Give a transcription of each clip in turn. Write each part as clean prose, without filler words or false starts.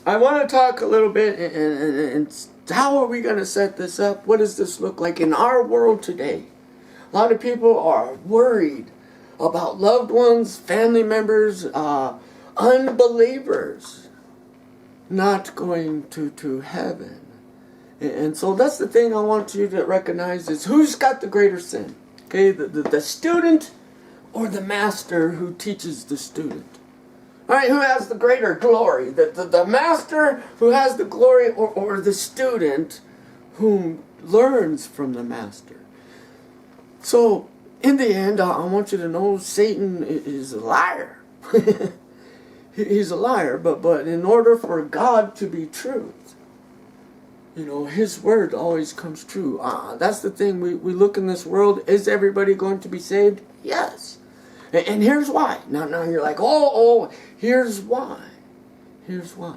I want to talk a little bit and how are we going to set this up? What does this look like in our world today? A lot of people are worried about loved ones, family members, unbelievers not going to heaven. And so that's the thing I want you to recognize is who's got the greater sin? Okay, the student or the master who teaches the student? All right, who has the greater glory? The master who has the glory or the student who learns from the master? So, in the end, I want you to know Satan is a liar. He's a liar, but in order for God to be truth, His word always comes true. That's the thing. We look in this world. Is everybody going to be saved? Yes. And here's why. Now you're like, here's why. Here's why.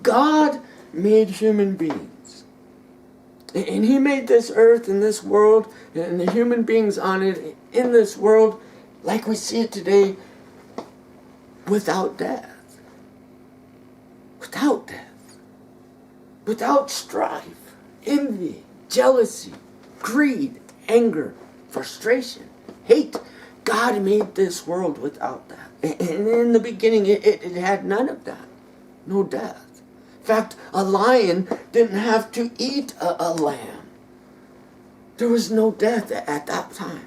God made human beings. And He made this earth and this world and the human beings on it in this world like we see it today without death. Without death. Without strife, envy, jealousy, greed, anger, frustration, hate. God made this world without that. And in the beginning, it had none of that. No death. In fact, a lion didn't have to eat a lamb. There was no death at that time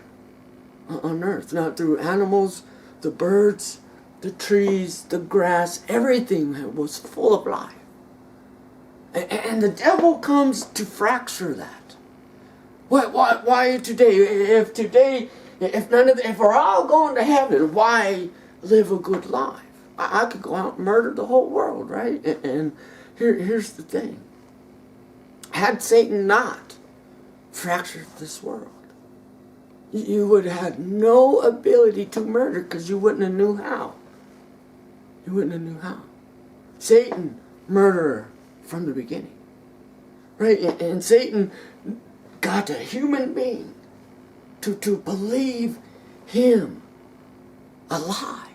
on earth. Not through animals, the birds, the trees, the grass, everything was full of life. And the devil comes to fracture that. Why today? If we're all going to heaven, why live a good life? I could go out and murder the whole world, right? And here's the thing. Had Satan not fractured this world, you would have had no ability to murder because you wouldn't have knew how. You wouldn't have knew how. Satan, murderer from the beginning. Right? And Satan got a human being to believe him a lie.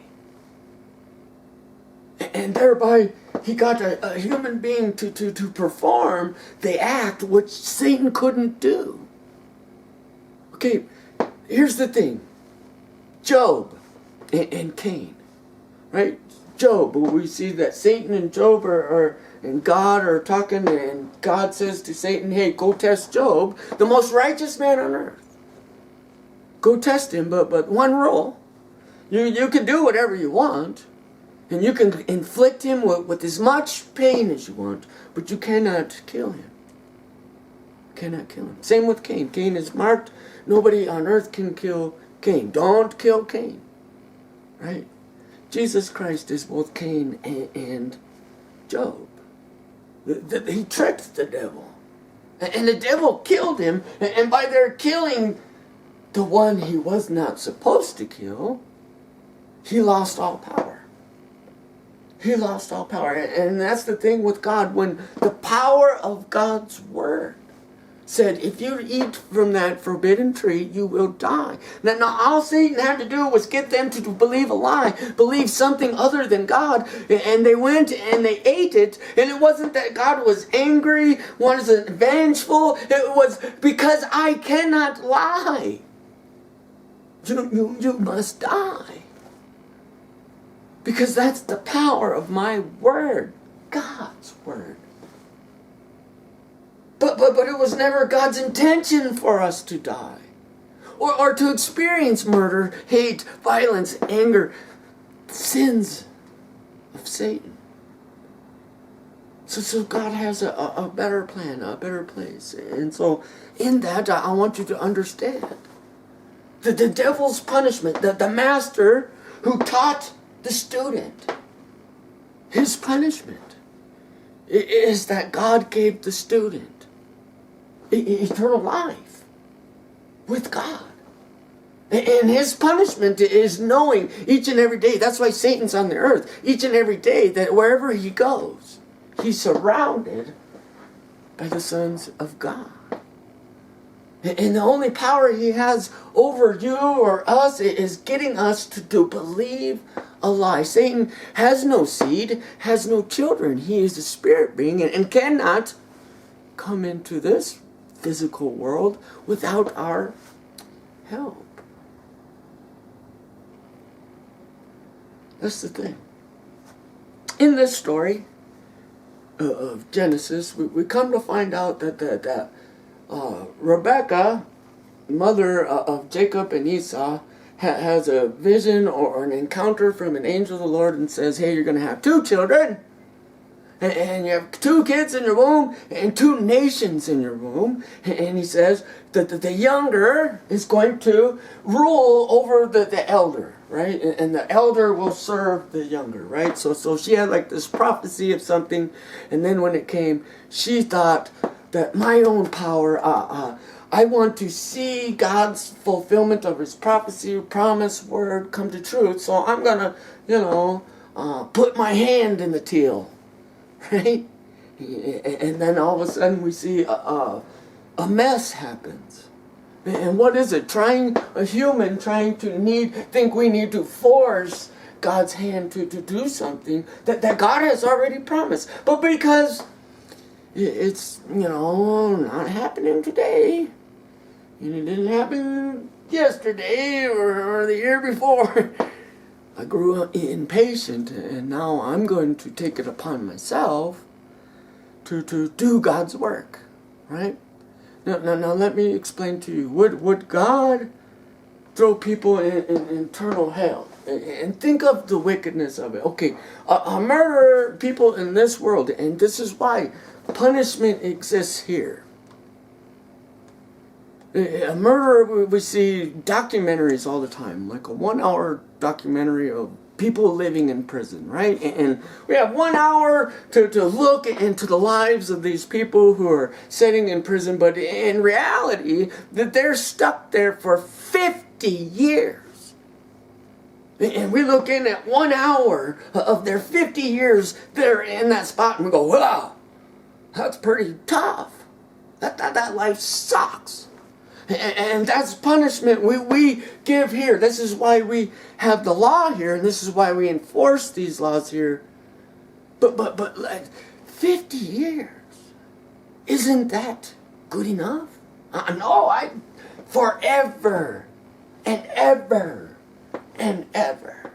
And thereby he got a human being to perform the act which Satan couldn't do. Okay, here's the thing. Job and Cain. Right? Job, we see that Satan and Job and God are talking, and God says to Satan, hey, go test Job, the most righteous man on earth. Go test him, but one rule. You can do whatever you want, and you can inflict him with as much pain as you want, but you cannot kill him. Cannot kill him. Same with Cain. Cain is marked. Nobody on earth can kill Cain. Don't kill Cain. Right? Jesus Christ is both Cain and Job. He tricked the devil. And the devil killed him. And by their killing the one he was not supposed to kill, he lost all power. He lost all power. And that's the thing with God. When the power of God's word said, if you eat from that forbidden tree, you will die. Now all Satan had to do was get them to believe a lie, believe something other than God. And they went and they ate it. And it wasn't that God was angry, wasn't vengeful. It was because I cannot lie. You must die. Because that's the power of my word, God's word. But it was never God's intention for us to die. Or to experience murder, hate, violence, anger, sins of Satan. So God has a better plan, a better place. And so in that, I want you to understand that the devil's punishment, the master who taught the student, his punishment is that God gave the student eternal life with God. And his punishment is knowing each and every day. That's why Satan's on the earth. Each and every day that wherever he goes, he's surrounded by the sons of God. And the only power he has over you or us is getting us to believe a lie. Satan has no seed, has no children. He is a spirit being and cannot come into this physical world without our help. That's the thing. In this story of Genesis, we come to find out that Rebecca, mother of Jacob and Esau, has a vision or an encounter from an angel of the Lord and says, hey, you're going to have 2 children. And you have 2 kids in your womb and 2 nations in your womb. And he says that the younger is going to rule over the elder, right? And the elder will serve the younger, right? So she had like this prophecy of something. And then when it came, she thought that my own power, I want to see God's fulfillment of his prophecy, promise, word come to truth. So I'm going to, put my hand in the till. Right? And then all of a sudden we see a mess happens. And what is it? A human trying to think we need to force God's hand to do something that God has already promised. But because it's, not happening today, and it didn't happen yesterday or the year before, I grew impatient, and now I'm going to take it upon myself to do God's work, right? Now let me explain to you. Would God throw people in eternal hell? And think of the wickedness of it. Okay, a murderer, people in this world, and this is why punishment exists here. A murderer, we see documentaries all the time, like a 1-hour documentary of people living in prison, right? And we have 1 hour to look into the lives of these people who are sitting in prison, but in reality, that they're stuck there for 50 years. And we look in at 1 hour of their 50 years, they're in that spot, and we go, wow, that's pretty tough. That life sucks. And that's punishment we give here. This is why we have the law here, and this is why we enforce these laws here. But like 50 years, isn't that good enough? No, forever and ever and ever.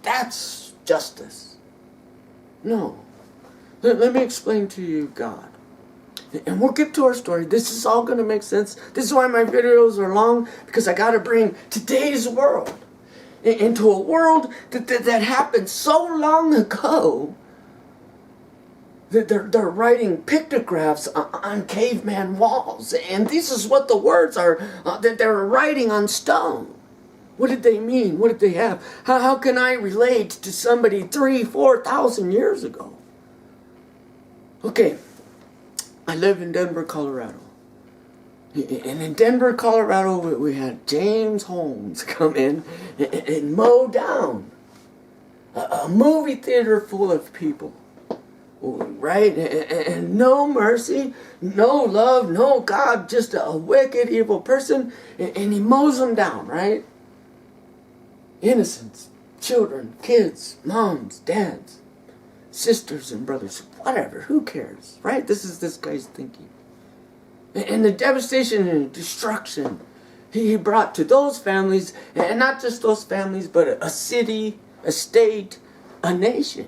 That's justice. No. Let me explain to you God. And we'll get to our story. This is all going to make sense. This is why my videos are long, because I got to bring today's world into a world that happened so long ago that they're writing pictographs on caveman walls. And this is what the words are that they're writing on stone. What did they mean? What did they have? How can I relate to somebody 3,000-4,000 years ago? Okay. I live in Denver, Colorado. And in Denver, Colorado, we had James Holmes come in and mow down a movie theater full of people. Right? And no mercy, no love, no God, just a wicked, evil person. And he mows them down, right? Innocents, children, kids, moms, dads, sisters and brothers, whatever, who cares, right? This is this guy's thinking. And the devastation and destruction he brought to those families, and not just those families, but a city, a state, a nation.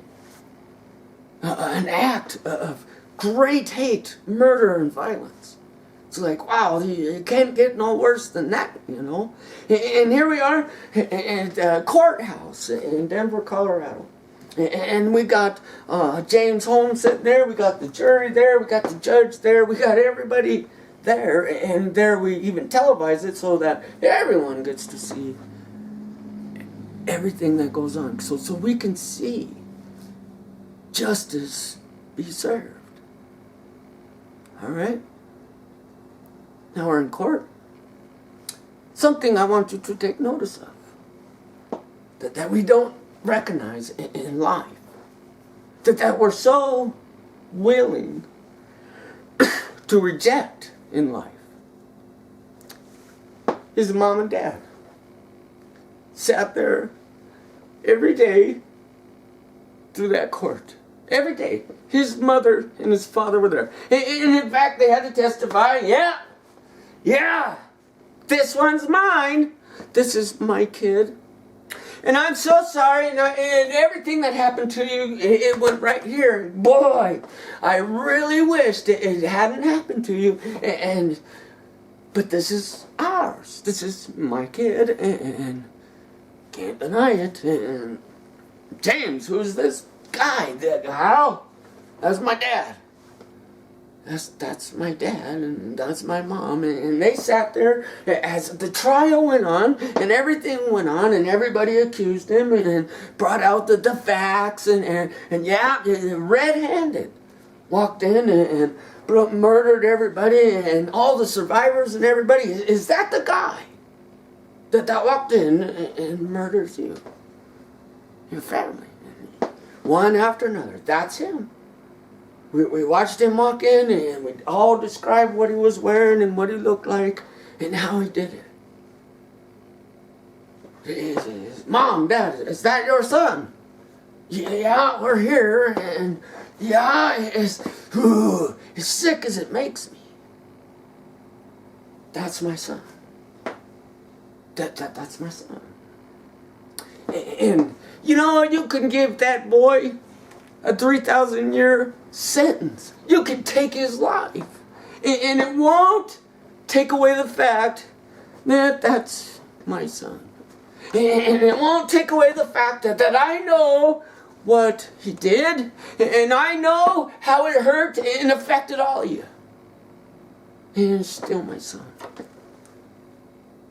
An act of great hate, murder, and violence. It's like, wow, you can't get no worse than that, And here we are at a courthouse in Denver, Colorado. And we got James Holmes sitting there, we got the jury there, we got the judge there, we got everybody there, and there we even televise it so that everyone gets to see everything that goes on. So we can see justice be served. Alright? Now we're in court. Something I want you to take notice of. That we don't recognize in life, that we're so willing to reject in life, is mom and dad sat there every day through that court. Every day. His mother and his father were there. And in fact, they had to testify, yeah, this one's mine. This is my kid. And I'm so sorry, and everything that happened to you, it went right here. Boy, I really wished it hadn't happened to you. But this is ours. This is my kid, and can't deny it. And James, who's this guy? How? That's my dad. That's my dad, and that's my mom. And they sat there as the trial went on, and everything went on, and everybody accused him and brought out the facts, and red-handed walked in and murdered everybody and all the survivors and everybody. Is that the guy that walked in and murders you? Your family. One after another. That's him. We watched him walk in, and we all described what he was wearing and what he looked like and how he did it. Mom, Dad, is that your son? Yeah, we're here, and as sick as it makes me. That's my son. That's my son. And you can give that boy a 3,000-year sentence. You can take his life. And it won't take away the fact that that's my son. And it won't take away the fact that I know what he did. And I know how it hurt and affected all of you. And it's still my son.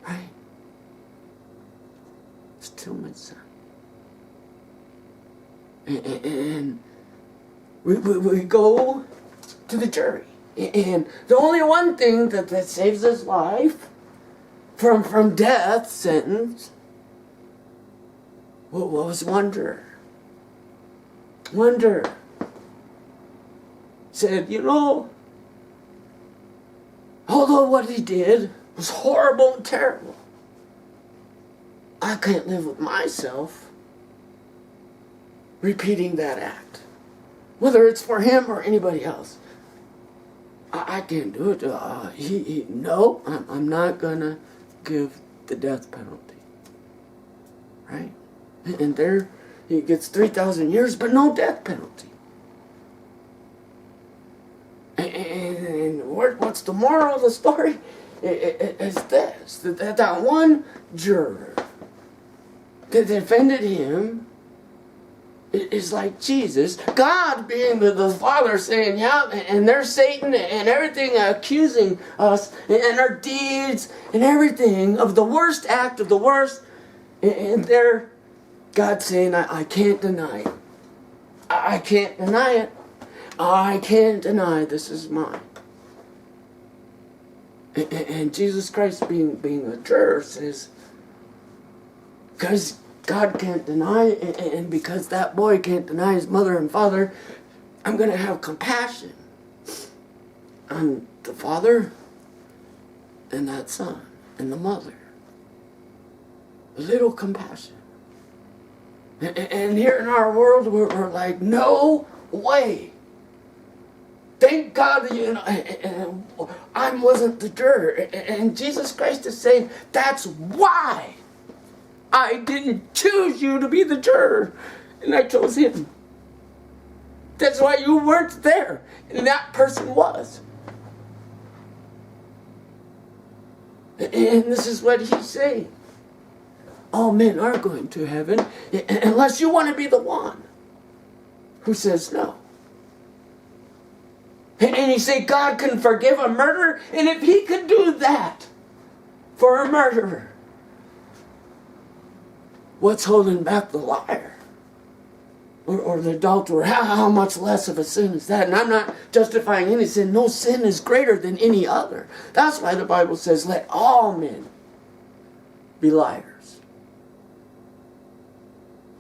Right? Still my son. And we go to the jury. And the only one thing that saves his life from death sentence was one juror. One juror said, although what he did was horrible and terrible, I can't live with myself repeating that act, whether it's for him or anybody else. I can't do it. No, I'm not gonna give the death penalty. Right? And there he gets 3,000 years, but no death penalty. And what's the moral of the story? Is this: that one juror that defended him is like Jesus, God being the Father, saying, and there's Satan and everything accusing us and our deeds and everything of the worst act of the worst, and there God saying, I can't deny it. I can't deny it. I can't deny this is mine. And Jesus Christ being a juror says, because God can't deny, and because that boy can't deny his mother and father, I'm going to have compassion on the father and that son and the mother. A little compassion. And here in our world, we're like, no way. Thank God, I wasn't the juror. And Jesus Christ is saying, that's why I didn't choose you to be the juror, and I chose him. That's why you weren't there, and that person was. And this is what he's saying. All men are going to heaven, unless you want to be the one who says no. And you say God can forgive a murderer, and if he could do that for a murderer, what's holding back the liar? Or the adulterer? How much less of a sin is that? And I'm not justifying any sin. No sin is greater than any other. That's why the Bible says, let all men be liars.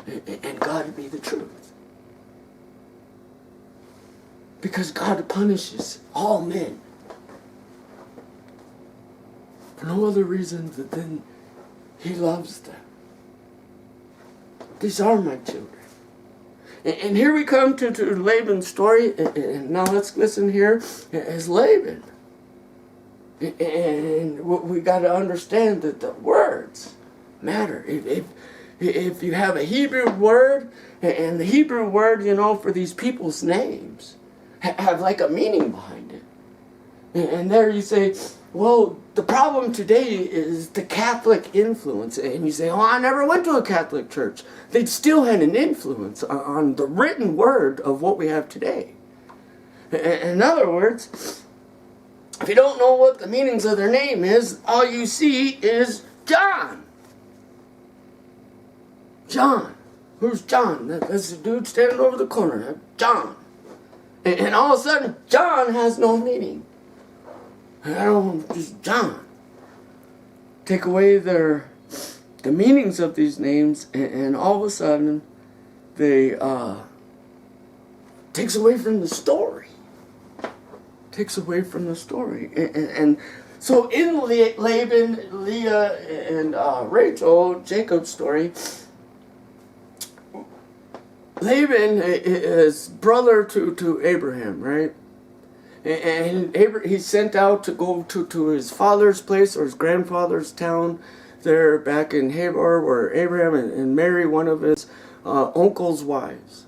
And God be the truth. Because God punishes all men for no other reason than he loves them. These are my children. And here we come to Laban's story. And now let's listen here as Laban. And we got to understand that the words matter. If you have a Hebrew word, and the Hebrew word, for these people's names, have like a meaning behind it. And there you say, well, the problem today is the Catholic influence. And you say, oh, I never went to a Catholic church. They still had an influence on the written word of what we have today. In other words, if you don't know what the meanings of their name is, all you see is John. John. Who's John? That's the dude standing over the corner. John. And all of a sudden, John has no meaning. Just John. Take away the meanings of these names, and all of a sudden, they takes away from the story. Takes away from the story. And so in Laban, Leah, and Rachel, Jacob's story, Laban is brother to Abraham, right? And he's sent out to go to his father's place or his grandfather's town there back in Hagar, where Abraham and marry one of his uncle's wives,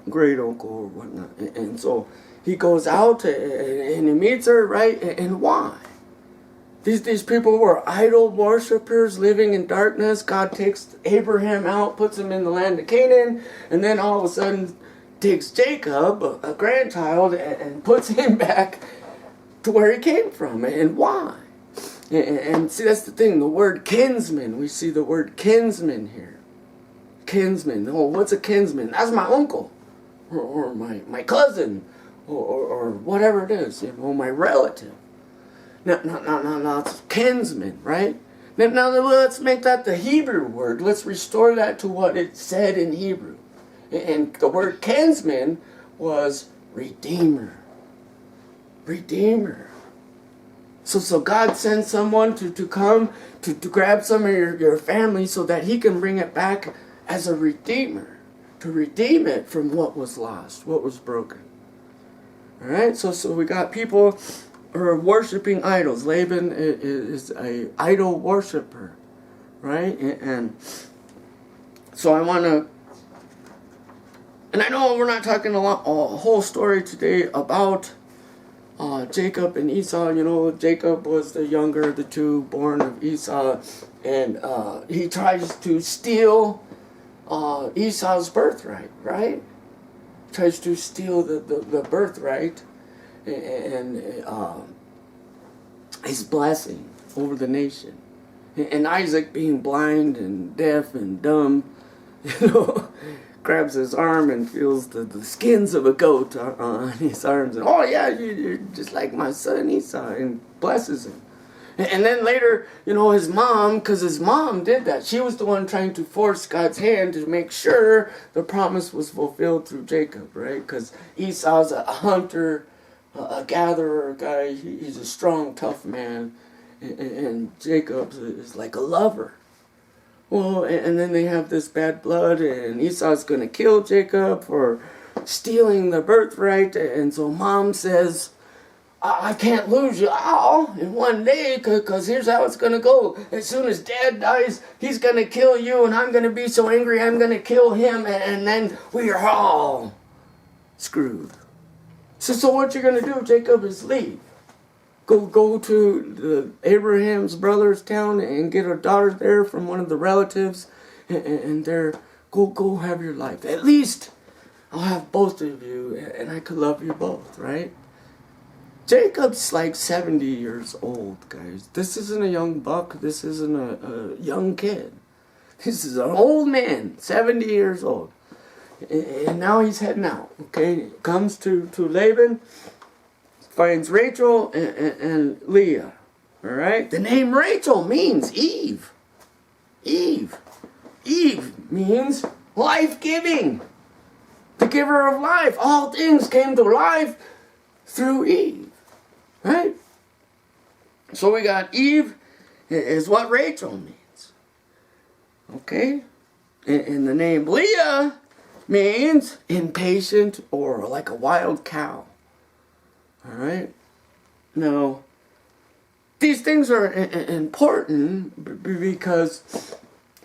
great uncle or whatnot. And so he goes out and he meets her, right? And why? These people were idol worshippers living in darkness. God takes Abraham out, puts him in the land of Canaan, and then all of a sudden takes Jacob, a grandchild, and puts him back to where he came from. And why? And see, that's the thing, the word kinsman. We see the word kinsman here. Kinsman. Oh, what's a kinsman? That's my uncle, or my cousin, or whatever it is, my relative. Now, it's kinsman, right? Now, let's make that the Hebrew word. Let's restore that to what it said in Hebrew. And the word kinsman was redeemer. Redeemer. So God sends someone to come to grab some of your family so that he can bring it back as a redeemer. To redeem it from what was lost, what was broken. Alright, so we got people who are worshiping idols. Laban is a idol worshiper. Right? And so I want to, and I know we're not talking a whole story today about Jacob and Esau. Jacob was the younger of the two, born of Esau, and he tries to steal Esau's birthright, right? Tries to steal the birthright and his blessing over the nation. And Isaac, being blind and deaf and dumb, grabs his arm and feels the skins of a goat on his arms. And, oh yeah, you're just like my son Esau, and blesses him. And then later, his mom, because his mom did that. She was the one trying to force God's hand to make sure the promise was fulfilled through Jacob, right? Because Esau's a hunter, a gatherer guy. He's a strong, tough man. And Jacob is like a lover. Well, and then they have this bad blood, and Esau's going to kill Jacob for stealing the birthright. And so mom says, I can't lose you all in one day, because here's how it's going to go. As soon as Dad dies, he's going to kill you, and I'm going to be so angry I'm going to kill him, and then we're all screwed. So what you're going to do, Jacob, is leave. Go to Abraham's brother's town and get a daughter there from one of the relatives, and there, go have your life. At least I'll have both of you, and I could love you both, right? Jacob's like 70 years old, guys. This isn't a young buck. This isn't a young kid. This is an old man, 70 years old. And now he's heading out, okay? Comes to Laban, finds Rachel and Leah, all right? The name Rachel means Eve. Eve. Eve means life-giving. The giver of life. All things came to life through Eve. Right? So we got Eve is what Rachel means. Okay? And the name Leah means impatient or like a wild cow. All right? Now, these things are important because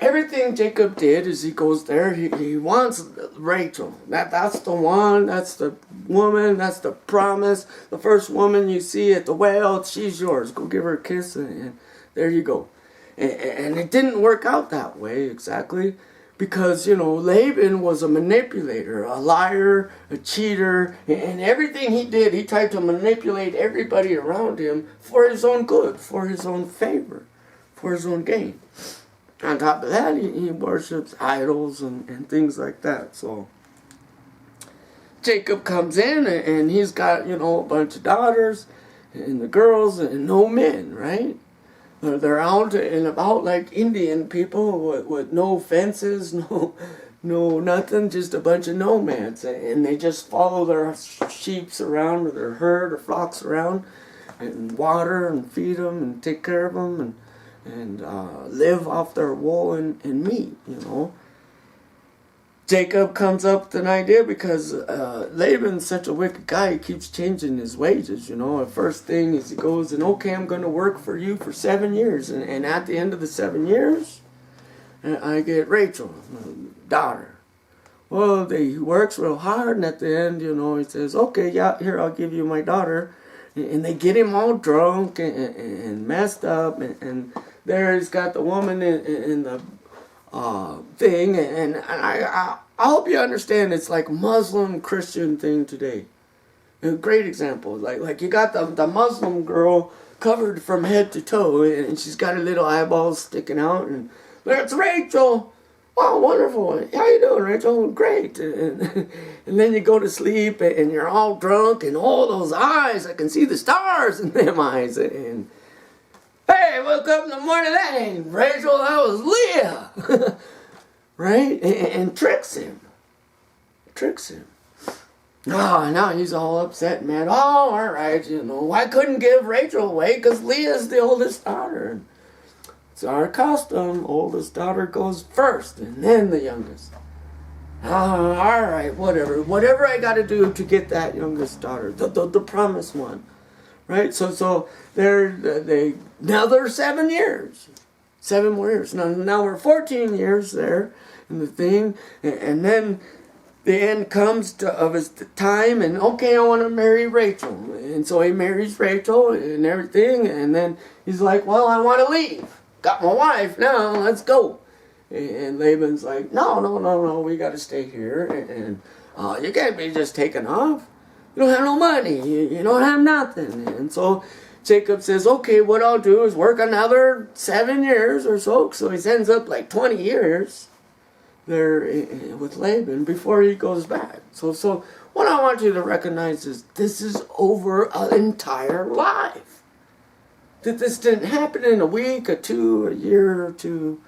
everything Jacob did is he goes there, he wants Rachel. That's the one, that's the woman, that's the promise. The first woman you see at the well, she's yours. Go give her a kiss and there you go. And it didn't work out that way exactly because, Laban was a manipulator, a liar, a cheater, and everything he did, he tried to manipulate everybody around him for his own good, for his own favor, for his own gain. On top of that, he worships idols and things like that. So Jacob comes in and he's got, a bunch of daughters and the girls and no men, right? They're out and about like Indian people with no fences, no nothing, just a bunch of nomads. And they just follow their sheeps around or their herd or flocks around and water and feed them and take care of them and live off their wool and meat, Jacob comes up with an idea because Laban's such a wicked guy, he keeps changing his wages, The first thing is he goes and, okay, I'm going to work for you for 7 years. And at the end of the 7 years, I get Rachel, my daughter. Well, he works real hard, and at the end, he says, okay, yeah, here, I'll give you my daughter. And they get him all drunk and messed up, and there he's got the woman in the thing, and I hope you understand it's like Muslim Christian thing today. A great example, like you got the Muslim girl covered from head to toe, and she's got her little eyeballs sticking out, and that's Rachel. Wow, wonderful. How you doing, Rachel? Great. And then you go to sleep, and you're all drunk, and all those eyes, I can see the stars in them eyes, and hey, woke up in the morning, that ain't Rachel, that was Leah. Right? And tricks him. Oh, now he's all upset, man. Oh, all right, I couldn't give Rachel away because Leah's the oldest daughter. It's our custom. Oldest daughter goes first and then the youngest. Oh, all right, whatever I got to do to get that youngest daughter, the promised one. Right, so now they're 7 years, 7 more years. Now we're 14 years there in the thing, and then the end comes of his time, and okay, I want to marry Rachel, and so he marries Rachel and everything, and then he's like, well, I want to leave. Got my wife now, let's go. And Laban's like, no, we got to stay here, and you can't be just taking off. You don't have no money. You don't have nothing. And so Jacob says, okay, what I'll do is work another 7 years or so. So he ends up like 20 years there with Laban before he goes back. So what I want you to recognize is this is over an entire life. That this didn't happen in a week or two, a year or two,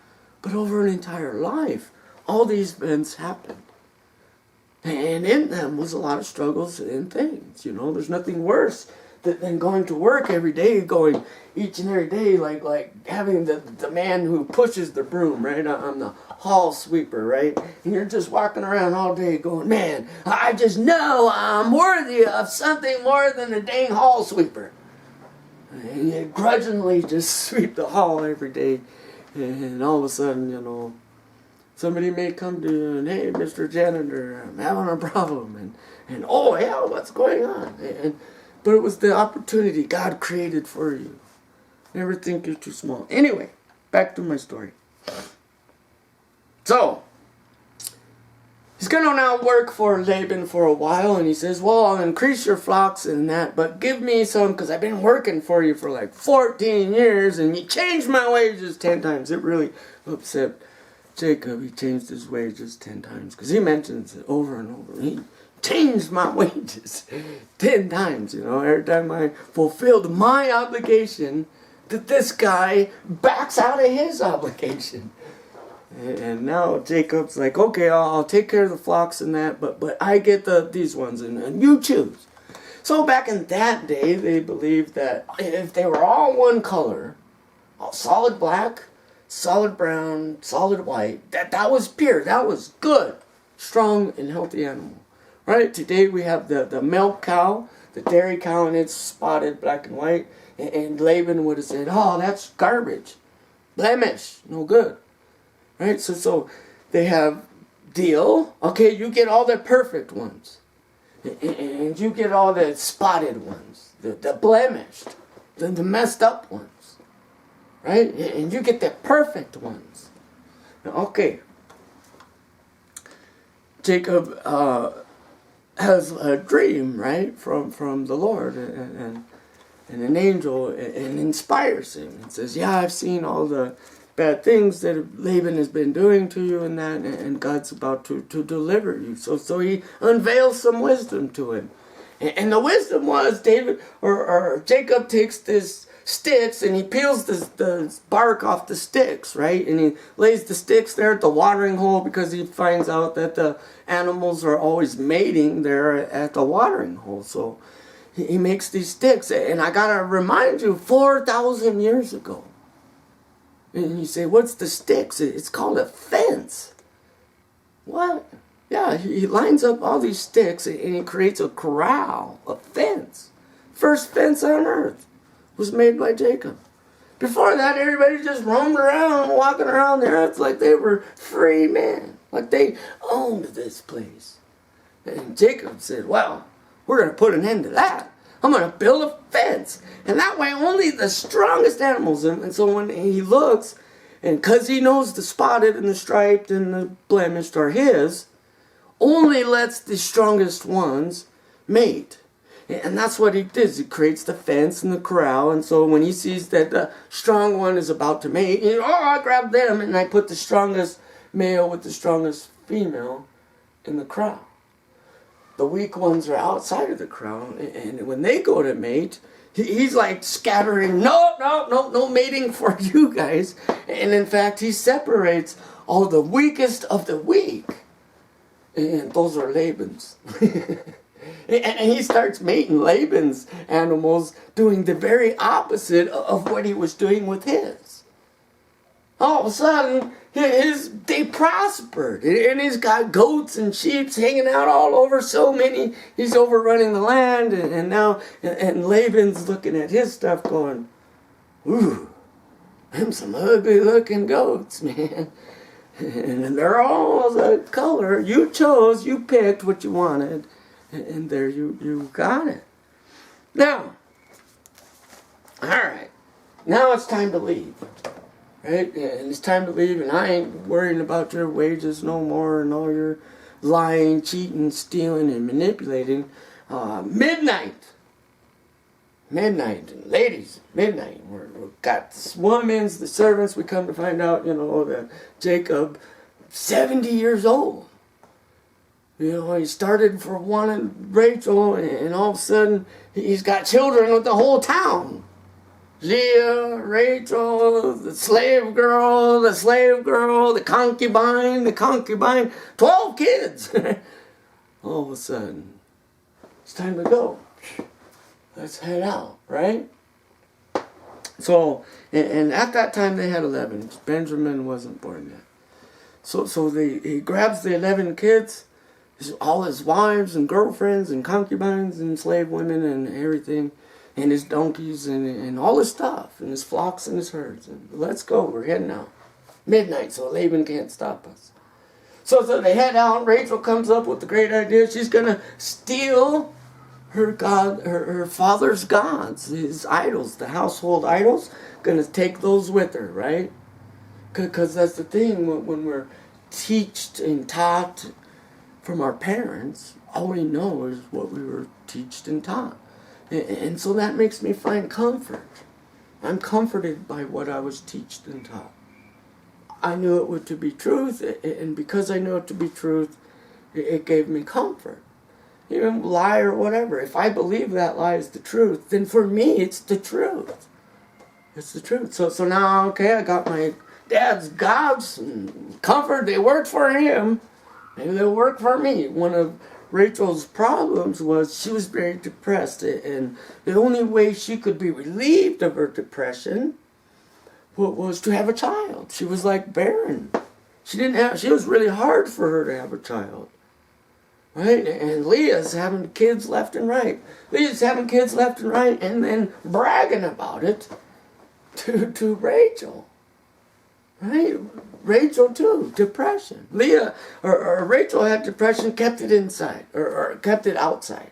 but over an entire life. All these events happened. And in them was a lot of struggles and things, There's nothing worse than going to work every day, going each and every day, like having the man who pushes the broom, right? I'm the hall sweeper, right? And you're just walking around all day going, man, I just know I'm worthy of something more than a dang hall sweeper. And you grudgingly just sweep the hall every day. And all of a sudden, somebody may come to you and, hey, Mr. Janitor, I'm having a problem. And oh, yeah, what's going on? But it was the opportunity God created for you. Never think you're too small. Anyway, back to my story. So, he's going to now work for Laban for a while. And he says, well, I'll increase your flocks and that. But give me some, because I've been working for you for like 14 years. And you changed my wages 10 times. It really upset Jacob. He changed his wages 10 times because he mentions it over and over. He changed my wages 10 times, every time I fulfilled my obligation, that this guy backs out of his obligation. And now Jacob's like, okay, I'll take care of the flocks and that, but I get these ones, and you choose. So back in that day, they believed that if they were all one color, all solid black, solid brown, solid white. That was pure. That was good, strong, and healthy animal. Right? Today we have the milk cow, the dairy cow, and it's spotted black and white. And Laban would have said, oh, that's garbage. Blemish. No good. Right? So they have deal. Okay, you get all the perfect ones. And you get all the spotted ones. The blemished. The messed up ones. Right? And you get the perfect ones. Okay. Jacob has a dream, right, from the Lord, and an angel, and inspires him. And says, yeah, I've seen all the bad things that Laban has been doing to you and that, and God's about to deliver you. So he unveils some wisdom to him. And the wisdom was Jacob takes this sticks and he peels the bark off the sticks, right? And he lays the sticks there at the watering hole because he finds out that the animals are always mating there at the watering hole. So he makes these sticks. And I gotta remind you, 4,000 years ago. And you say, what's the sticks? It's called a fence. What? Yeah, he lines up all these sticks and he creates a corral, a fence. First fence on earth was made by Jacob. Before that, everybody just roamed around, walking around the earth like they were free men, like they owned this place. And Jacob said, well, we're going to put an end to that. I'm going to build a fence. And that way only the strongest animals. And so when he looks, and because he knows the spotted and the striped and the blemished are his, only lets the strongest ones mate. And that's what he does. He creates the fence and the corral. And so when he sees that the strong one is about to mate, I grab them and I put the strongest male with the strongest female in the corral. The weak ones are outside of the corral. And when they go to mate, he's like scattering, no mating for you guys. And in fact, he separates all the weakest of the weak. And those are Laban's. And he starts mating Laban's animals, doing the very opposite of what he was doing with his. All of a sudden, they prospered. And he's got goats and sheep hanging out all over, so many. He's overrunning the land. And now Laban's looking at his stuff going, ooh, them some ugly looking goats, man. And they're all the color. You chose, you picked what you wanted. And there you got it. Now, all right. Now it's time to leave. Right? And it's time to leave, and I ain't worrying about your wages no more and all your lying, cheating, stealing, and manipulating. Midnight. And ladies, midnight. We've got the women's, the servants. We come to find out, that Jacob, 70 years old. He started for wanting Rachel, and all of a sudden, he's got children with the whole town. Leah, Rachel, the slave girl, the concubine, 12 kids. All of a sudden, it's time to go. Let's head out, right? So, and at that time they had 11. Benjamin wasn't born yet. So he grabs the 11 kids, all his wives and girlfriends and concubines and slave women and everything, and his donkeys and all his stuff, and his flocks and his herds. And let's go, we're heading out. Midnight, so Laban can't stop us. So they head out. Rachel comes up with the great idea. She's going to steal her father's gods, his idols, the household idols. Going to take those with her, right? Because that's the thing, when we're taught and taught from our parents, all we know is what we were taught and taught. And so that makes me find comfort. I'm comforted by what I was taught and taught. I knew it to be truth, and because I knew it to be truth, it gave me comfort. Even lie or whatever. If I believe that lie is the truth, then for me it's the truth. It's the truth. So now, okay, I got my dad's gods and comfort. They worked for him. Maybe they'll work for me. One of Rachel's problems was she was very depressed, and the only way she could be relieved of her depression was to have a child. She was like barren. She was really hard for her to have a child. Right? And Leah's having kids left and right. Leah's having kids left and right and then bragging about it to Rachel. Right? Rachel too, depression. Leah or Rachel had depression, kept it inside or kept it outside.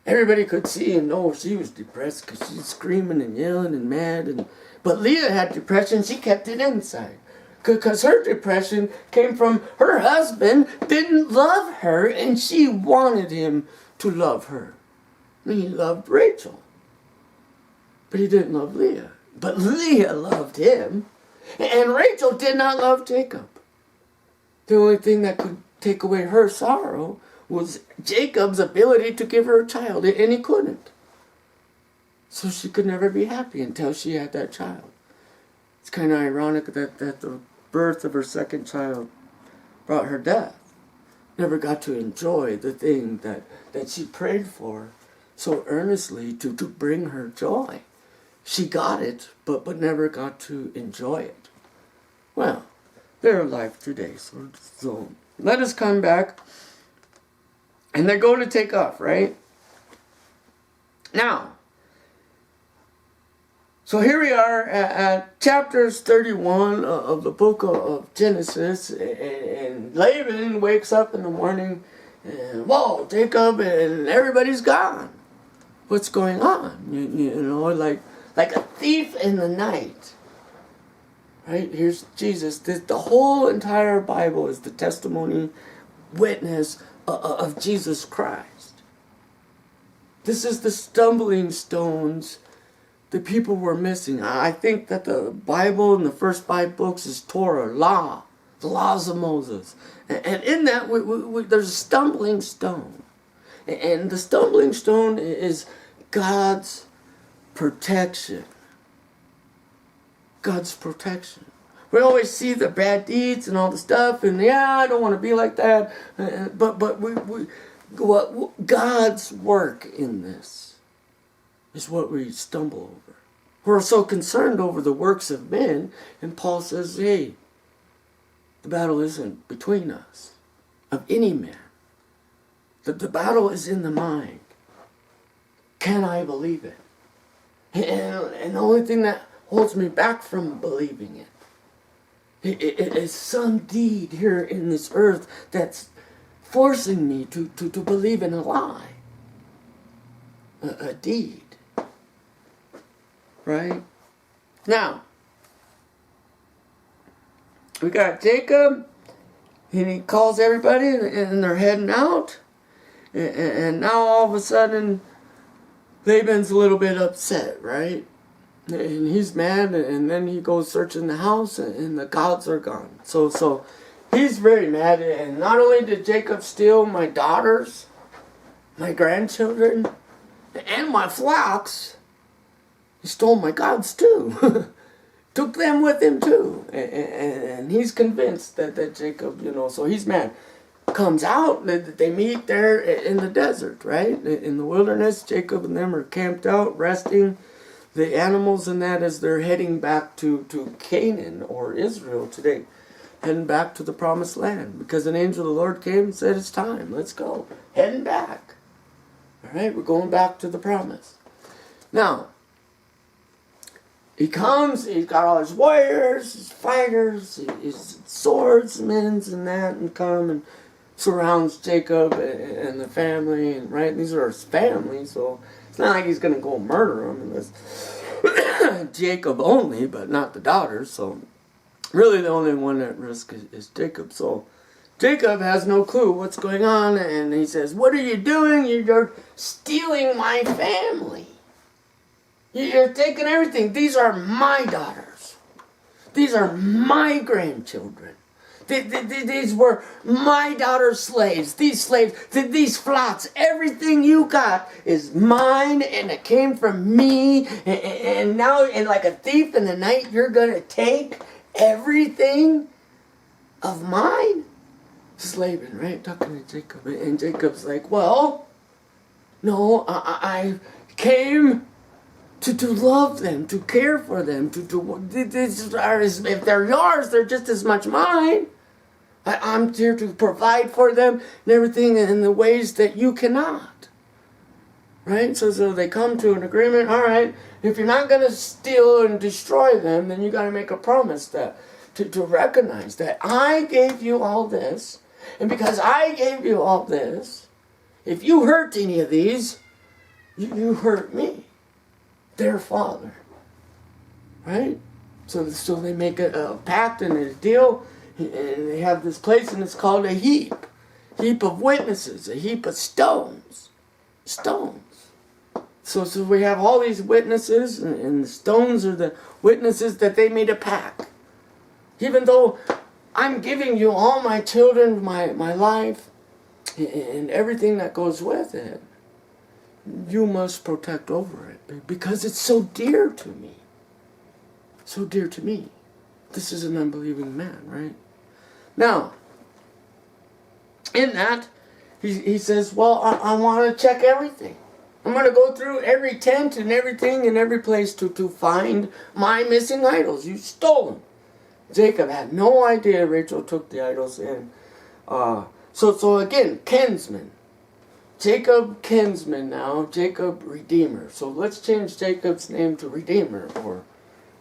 Everybody could see and know she was depressed because she's screaming and yelling and mad. But Leah had depression, she kept it inside. Because her depression came from her husband didn't love her and she wanted him to love her. And he loved Rachel. But he didn't love Leah. But Leah loved him. And Rachel did not love Jacob. The only thing that could take away her sorrow was Jacob's ability to give her a child. And he couldn't. So she could never be happy until she had that child. It's kind of ironic that the birth of her second child brought her death. Never got to enjoy the thing that she prayed for so earnestly to bring her joy. She got it, but never got to enjoy it. Well, they're alive today. So let us come back. And they're going to take off, right? Now, so here we are at chapters 31 of the book of Genesis, and Laban wakes up in the morning, and whoa, Jacob and everybody's gone. What's going on? You know, like a thief in the night. Right? Here's Jesus. The whole entire Bible is the testimony, witness of Jesus Christ. This is the stumbling stones the people were missing. I think that the Bible in the first 5 books is Torah, law, the laws of Moses. And in that, there's a stumbling stone. And the stumbling stone is God's protection. God's protection. We always see the bad deeds and all the stuff, and yeah, I don't want to be like that. But God's work in this is what we stumble over. We're so concerned over the works of men, and Paul says, hey, the battle isn't between us, of any man. The battle is in the mind. Can I believe it? And the only thing that holds me back from believing it is some deed here in this earth that's forcing me to believe in a lie. A deed. Right? Now, we got Jacob, and he calls everybody, and they're heading out. And now all of a sudden, Laban's a little bit upset, right? And he's mad, and then he goes searching the house, and the gods are gone. So he's very mad, and not only did Jacob steal my daughters, my grandchildren, and my flocks, he stole my gods too. Took them with him too. And he's convinced that Jacob, so he's mad. Comes out, they meet there in the desert, right? In the wilderness, Jacob and them are camped out, resting the animals and that as they're heading back to Canaan or Israel today. Heading back to the promised land. Because an angel of the Lord came and said, it's time, let's go. Heading back. All right, we're going back to the promise. Now, he comes, he's got all his warriors, his fighters, his swordsmen and that, and come and surrounds Jacob and the family, and right, these are his family, so it's not like he's going to go murder them unless Jacob only, but not the daughters, so really the only one at risk is Jacob. So Jacob has no clue what's going on, and he says, what are you doing? You're stealing my family. You're taking everything. These are my daughters. These are my grandchildren. These were my daughter's slaves. These slaves, these flocks, everything you got is mine, and it came from me. And now, and like a thief in the night, you're going to take everything of mine? This is Laban, right? Talking to Jacob. And Jacob's like, well, no, I came to love them, to care for them, if they're yours, they're just as much mine. I'm here to provide for them and everything in the ways that you cannot. Right? So they come to an agreement. All right, if you're not going to steal and destroy them, then you got to make a promise that to recognize that I gave you all this, and because I gave you all this, if you hurt any of these, you hurt me, their father. Right? So they make a pact and a deal, and they have this place, and it's called a heap of witnesses, a heap of stones. So we have all these witnesses, and the stones are the witnesses that they made a pact. Even though I'm giving you all my children, my life, and everything that goes with it, you must protect over it because it's so dear to me. So dear to me. This is an unbelieving man, right? Now, in that, he says, well, I want to check everything. I'm going to go through every tent and everything and every place to find my missing idols. You stole them. Jacob had no idea Rachel took the idols in. So again, kinsman. Jacob kinsman now, Jacob redeemer. So let's change Jacob's name to Redeemer. Or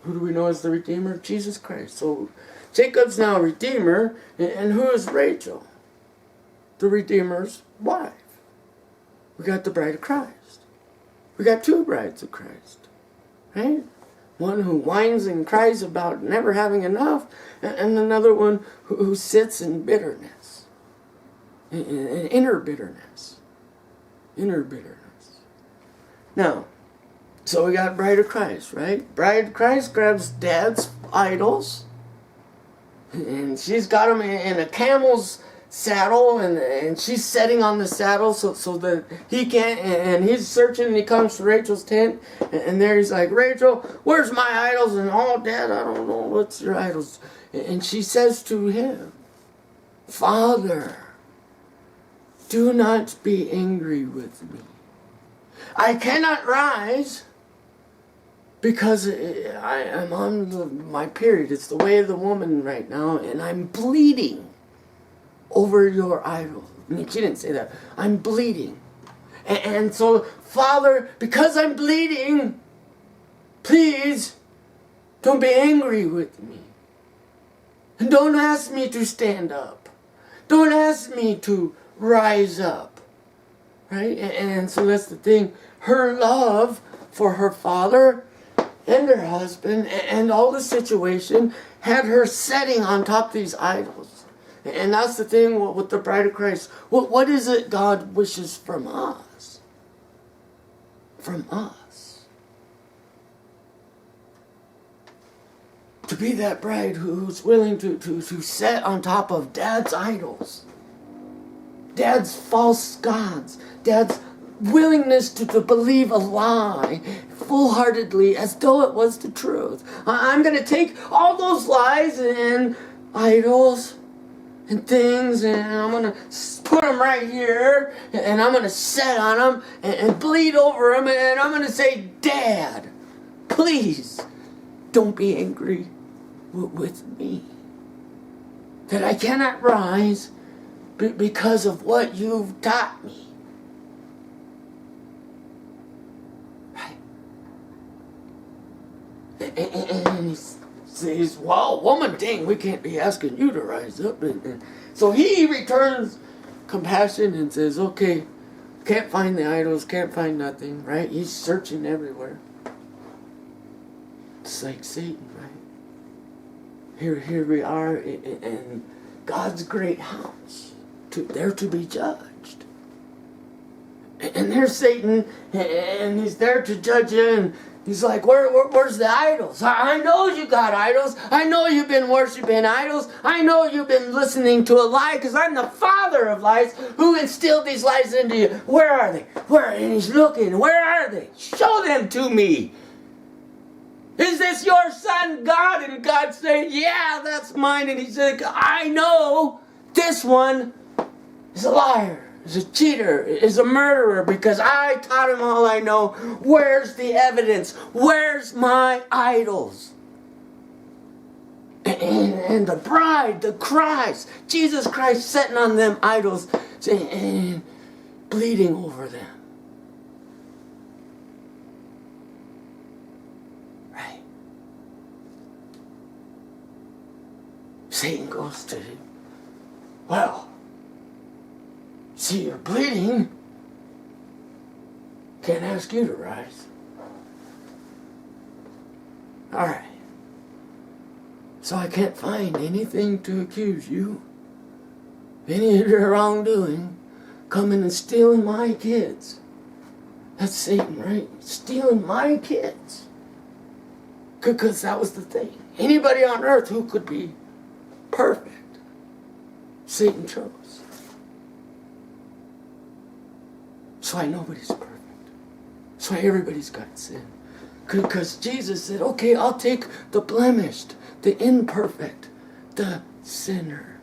who do we know as the Redeemer? Jesus Christ. So Jacob's now Redeemer. And who is Rachel? The Redeemer's wife. We got the bride of Christ. We got two brides of Christ. Right? One who whines and cries about never having enough, and another one who sits in bitterness. In inner bitterness. Inner bitterness. Now, so we got bride of Christ, right? Bride of Christ grabs dad's idols, and she's got them in a camel's saddle, and she's sitting on the saddle so that he can't, and he's searching, and he comes to Rachel's tent, and there he's like, Rachel, where's my idols? And oh, Dad, I don't know, what's your idols? And she says to him, Father, do not be angry with me. I cannot rise because I am on my period. It's the way of the woman right now, and I'm bleeding over your idol. I mean, she didn't say that. I'm bleeding. And so, Father, because I'm bleeding, please don't be angry with me. And don't ask me to stand up. Don't ask me to rise up. Right? And so that's the thing. Her love for her father and her husband and all the situation had her setting on top of these idols. And that's the thing with the bride of Christ. What is it God wishes from us? From us. To be that bride who's willing to set on top of Dad's idols. Dad's false gods. Dad's willingness to believe a lie full-heartedly as though it was the truth. I'm going to take all those lies and idols and things, and I'm going to put them right here, and I'm going to set on them, and bleed over them, and I'm going to say, Dad, please, don't be angry with me. That I cannot rise because of what you've taught me. Right? And he says, well, woman, dang, we can't be asking you to rise up. And so he returns compassion and says, okay, can't find the idols, can't find nothing, right? He's searching everywhere. It's like Satan, right? Here we are in God's great house, there to be judged. And there's Satan, and he's there to judge you, and he's like, where's the idols? I know you got idols. I know you've been worshiping idols. I know you've been listening to a lie, because I'm the father of lies who instilled these lies into you. Where are they? And he's looking. Where are they? Show them to me. Is this your son, God? And God said, yeah, that's mine. And he said, I know this one is a liar. is a cheater, is a murderer, because I taught him all I know. Where's the evidence? Where's my idols? And the bride, the Christ, Jesus Christ sitting on them idols and bleeding over them. Right? Satan goes to him. Well, see, you're bleeding. Can't ask you to rise. All right. So I can't find anything to accuse you. Any of your wrongdoing, coming and stealing my kids. That's Satan, right? Stealing my kids. Because that was the thing. Anybody on earth who could be perfect, Satan chose. That's why nobody's perfect. That's why everybody's got sin. Because Jesus said, okay, I'll take the blemished, the imperfect, the sinner.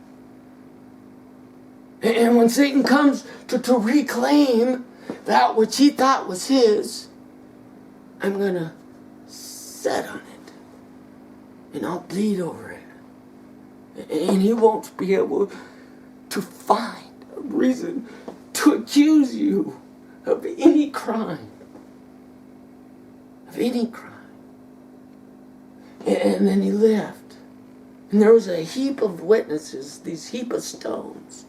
And when Satan comes to reclaim that which he thought was his, I'm going to set on it. And I'll bleed over it. And he won't be able to find a reason to accuse you of any crime. Of any crime. And then he left. And there was a heap of witnesses, these heap of stones.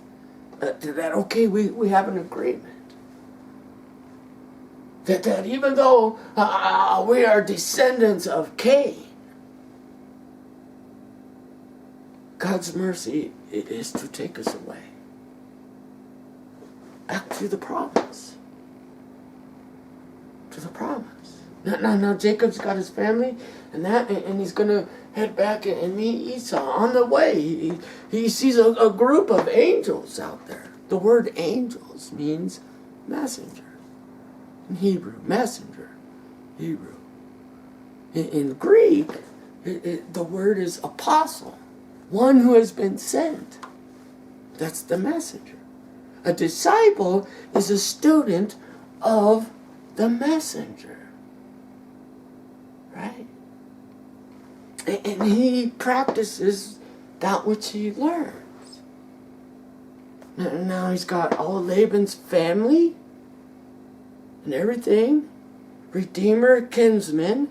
To that, okay, we have an agreement. That even though we are descendants of Cain, God's mercy is to take us away. Back to the promise. To the promise. Now Jacob's got his family and he's going to head back and meet Esau. On the way, he sees a group of angels out there. The word angels means messenger. In Hebrew, messenger. Hebrew. In Greek, the word is apostle. One who has been sent. That's the messenger. A disciple is a student of the messenger. Right? And he practices that which he learns. Now he's got all Laban's family and everything. Redeemer, kinsman.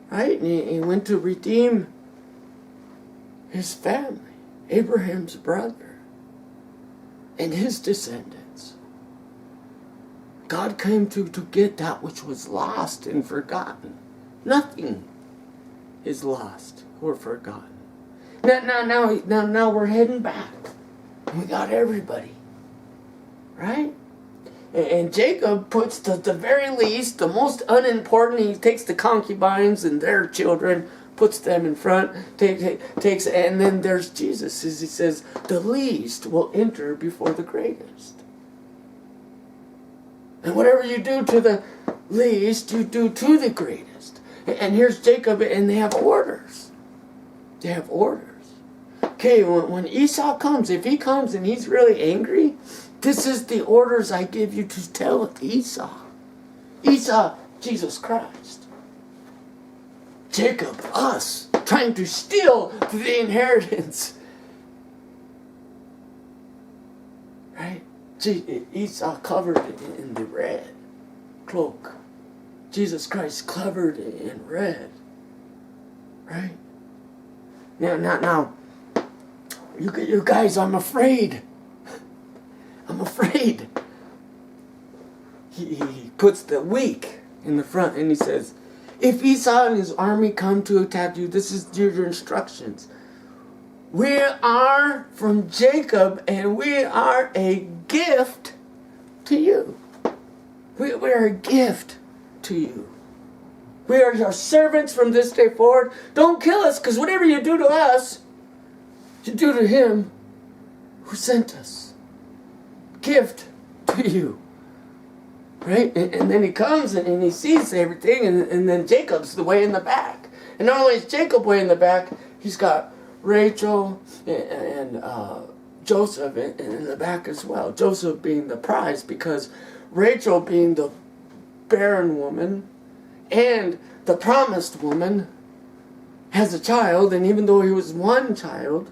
Right? And he went to redeem his family. Abraham's brother. And his descendants. God came to get that which was lost and forgotten. Nothing is lost or forgotten. Now we're heading back. We got everybody. Right? And Jacob puts the very least, the most unimportant, he takes the concubines and their children, puts them in front, takes, and then there's Jesus. As he says, the least will enter before the greatest. And whatever you do to the least, you do to the greatest. And here's Jacob, and they have orders. They have orders. Okay, when Esau comes, if he comes and he's really angry, this is the orders I give you to tell Esau. Esau, Jesus Christ. Jacob, us, trying to steal the inheritance. Right? Esau covered in the red cloak. Jesus Christ covered in red. Right? Now, you guys, I'm afraid. I'm afraid. He puts the weak in the front and he says, if Esau and his army come to attack you, this is your instructions. We are from Jacob and we are a gift to you. We are a gift to you. We are your servants from this day forward. Don't kill us, because whatever you do to us, you do to him who sent us. Gift to you. Right? And then he comes and he sees everything, and then Jacob's the way in the back. And not only is Jacob way in the back, he's got Rachel and Joseph in the back as well. Joseph being the prize because Rachel being the barren woman and the promised woman has a child, and even though he was one child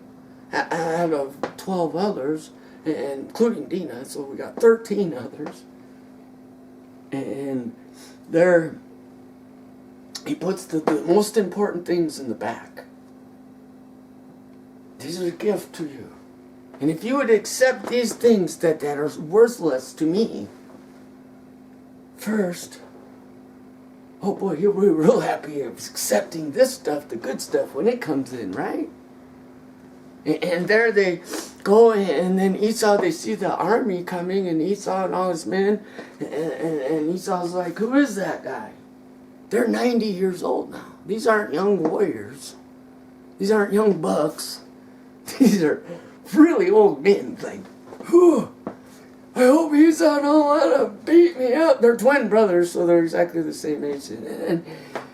out of 12 others, including Dina, so we got 13 others, and there he puts the most important things in the back. These are a gift to you. And if you would accept these things that are worthless to me, first, oh boy, you'll be real happy of accepting this stuff, the good stuff, when it comes in, right? And there they go, and then Esau, they see the army coming, and Esau and all his men, and Esau's like, who is that guy? They're 90 years old now. These aren't young warriors. These aren't young bucks. These are really old men. Like, whew, I hope Esau don't want to beat me up. They're twin brothers, so they're exactly the same age. And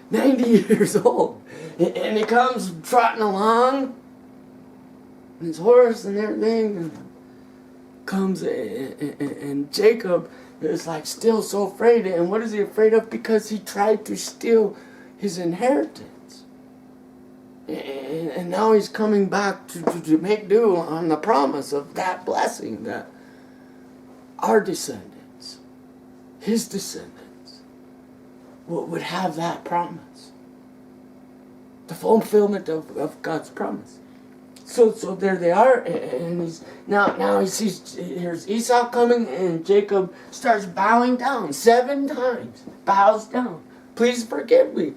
90 years old. And he comes trotting along, and his horse and everything, and comes, and Jacob is like still so afraid. And what is he afraid of? Because he tried to steal his inheritance. And now he's coming back to make do on the promise of that blessing that our descendants, his descendants, would have that promise. The fulfillment of God's promise. So there they are, and now he sees, here's Esau coming, and Jacob starts bowing down 7 times. Bows down. Please forgive me.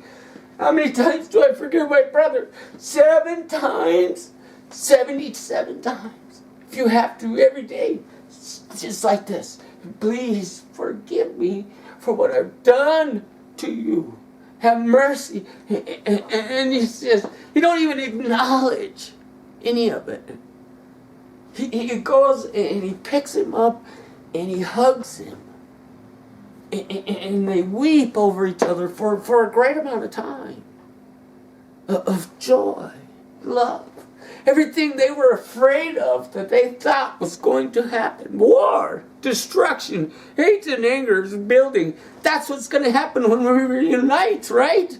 How many times do I forgive my brother? 7 times. 77 times. If you have to, every day. Just like this. Please forgive me for what I've done to you. Have mercy. And he says, you don't even acknowledge any of it. He goes and he picks him up and he hugs him. And they weep over each other for a great amount of time. Of joy, love. Everything they were afraid of that they thought was going to happen. War, destruction, hate and anger is building. That's what's going to happen when we reunite, right?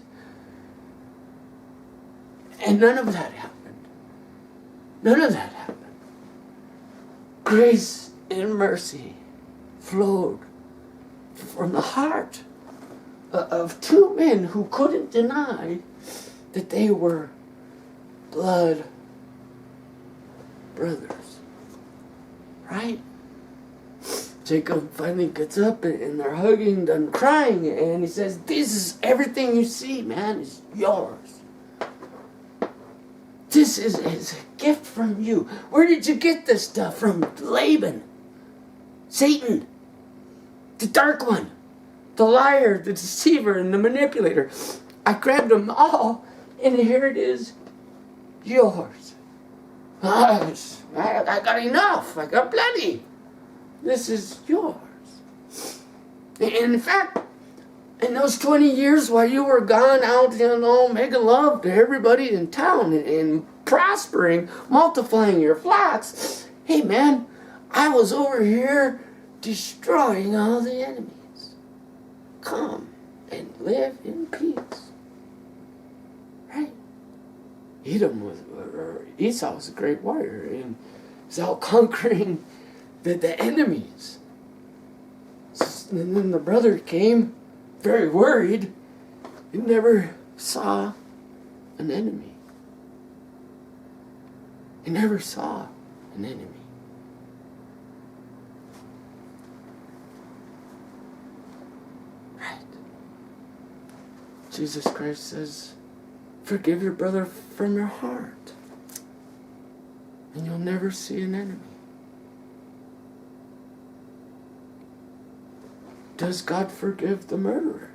And none of that happened. None of that happened. Grace and mercy flowed from the heart of 2 men who couldn't deny that they were blood brothers. Right? Jacob finally gets up and they're hugging and crying, and he says, this is everything you see, man, is yours. This is a gift from you. Where did you get this stuff? From Laban, Satan, the dark one, the liar, the deceiver, and the manipulator. I grabbed them all, and here it is, yours. I got enough. I got plenty. This is yours. In fact, in those 20 years while you were gone out, making love to everybody in town and prospering, multiplying your flocks, hey man, I was over here destroying all the enemies. Come and live in peace. Right? Esau was a great warrior and was out conquering the enemies. And then the brother came, very worried. He never saw an enemy. He never saw an enemy. Right? Jesus Christ says, forgive your brother from your heart, and you'll never see an enemy. Does God forgive the murderer?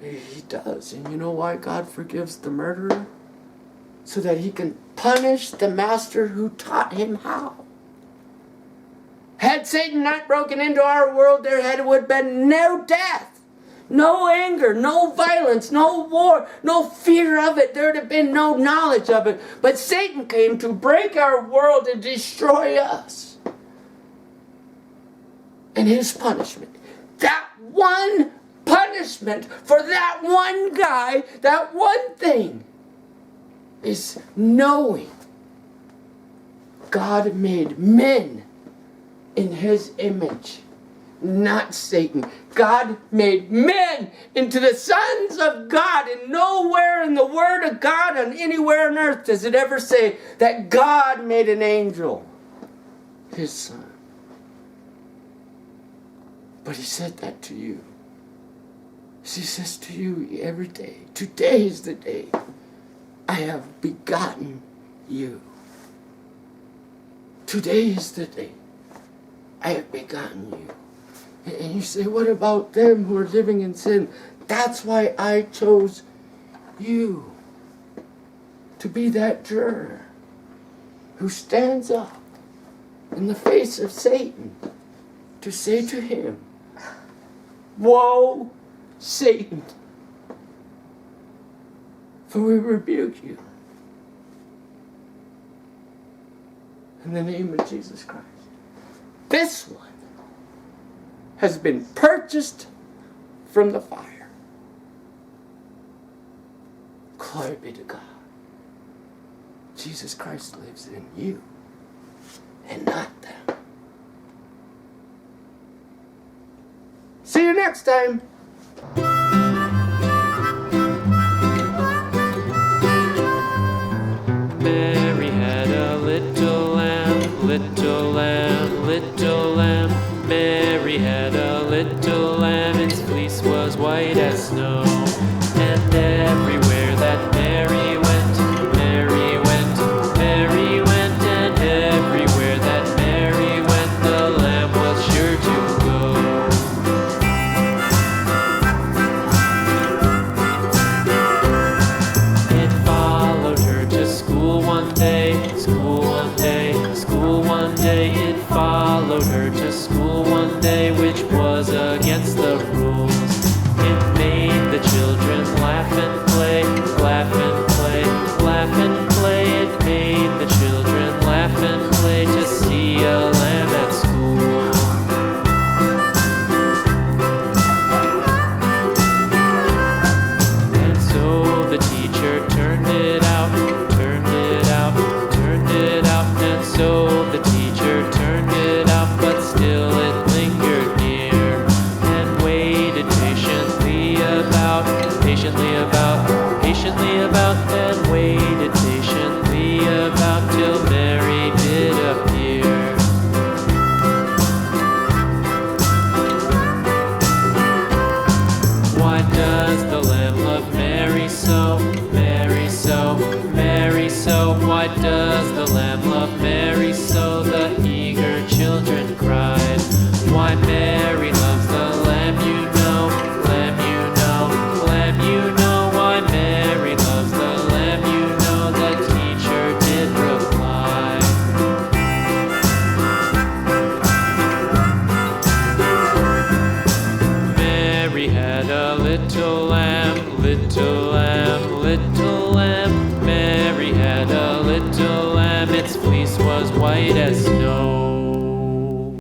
He does. And you know why God forgives the murderer? So that he can punish the master who taught him how. Had Satan not broken into our world, there would have been no death. No anger, no violence, no war, no fear of it. There'd have been no knowledge of it. But Satan came to break our world and destroy us. And his punishment, that one punishment for that one guy, that one thing, is knowing God made men in his image, not Satan. God made men into the sons of God, and nowhere in the Word of God and anywhere on earth does it ever say that God made an angel his son. But he said that to you. He says to you every day, today is the day I have begotten you. Today is the day I have begotten you. And you say, what about them who are living in sin? That's why I chose you to be that juror who stands up in the face of Satan to say to him, woe, Satan, for we rebuke you in the name of Jesus Christ. This one has been purchased from the fire. Glory be to God. Jesus Christ lives in you and not them. See you next time. Mary had a little lamb, little lamb, little lamb. Mary had a little lamb, its fleece was white as snow. And everywhere that Mary went, Mary went, Mary went. And everywhere that Mary went, the lamb was sure to go. It followed her to school one day, school one day, school one day. It followed her to school one day, which was against the rules. It made the children laugh and play, laugh and play, laugh and play. It made the children laugh and play to see a lamb at school. And so the teacher turned it out, turned it out, turned it out. And so the teacher turned it out, but still it lingered near and waited patiently about, and waited patiently about till Mary did appear. Why does the lamb love Mary so, Mary so, Mary so? Why does the lamb love Mary so? The eager children cried. Why Mary loves the lamb, you know, lamb, you know, lamb, you know. Why Mary loves the lamb, you know, the teacher did reply. Mary had a little lamb, little lamb, little lamb. Mary had a little lamb, its fleece was white as snow.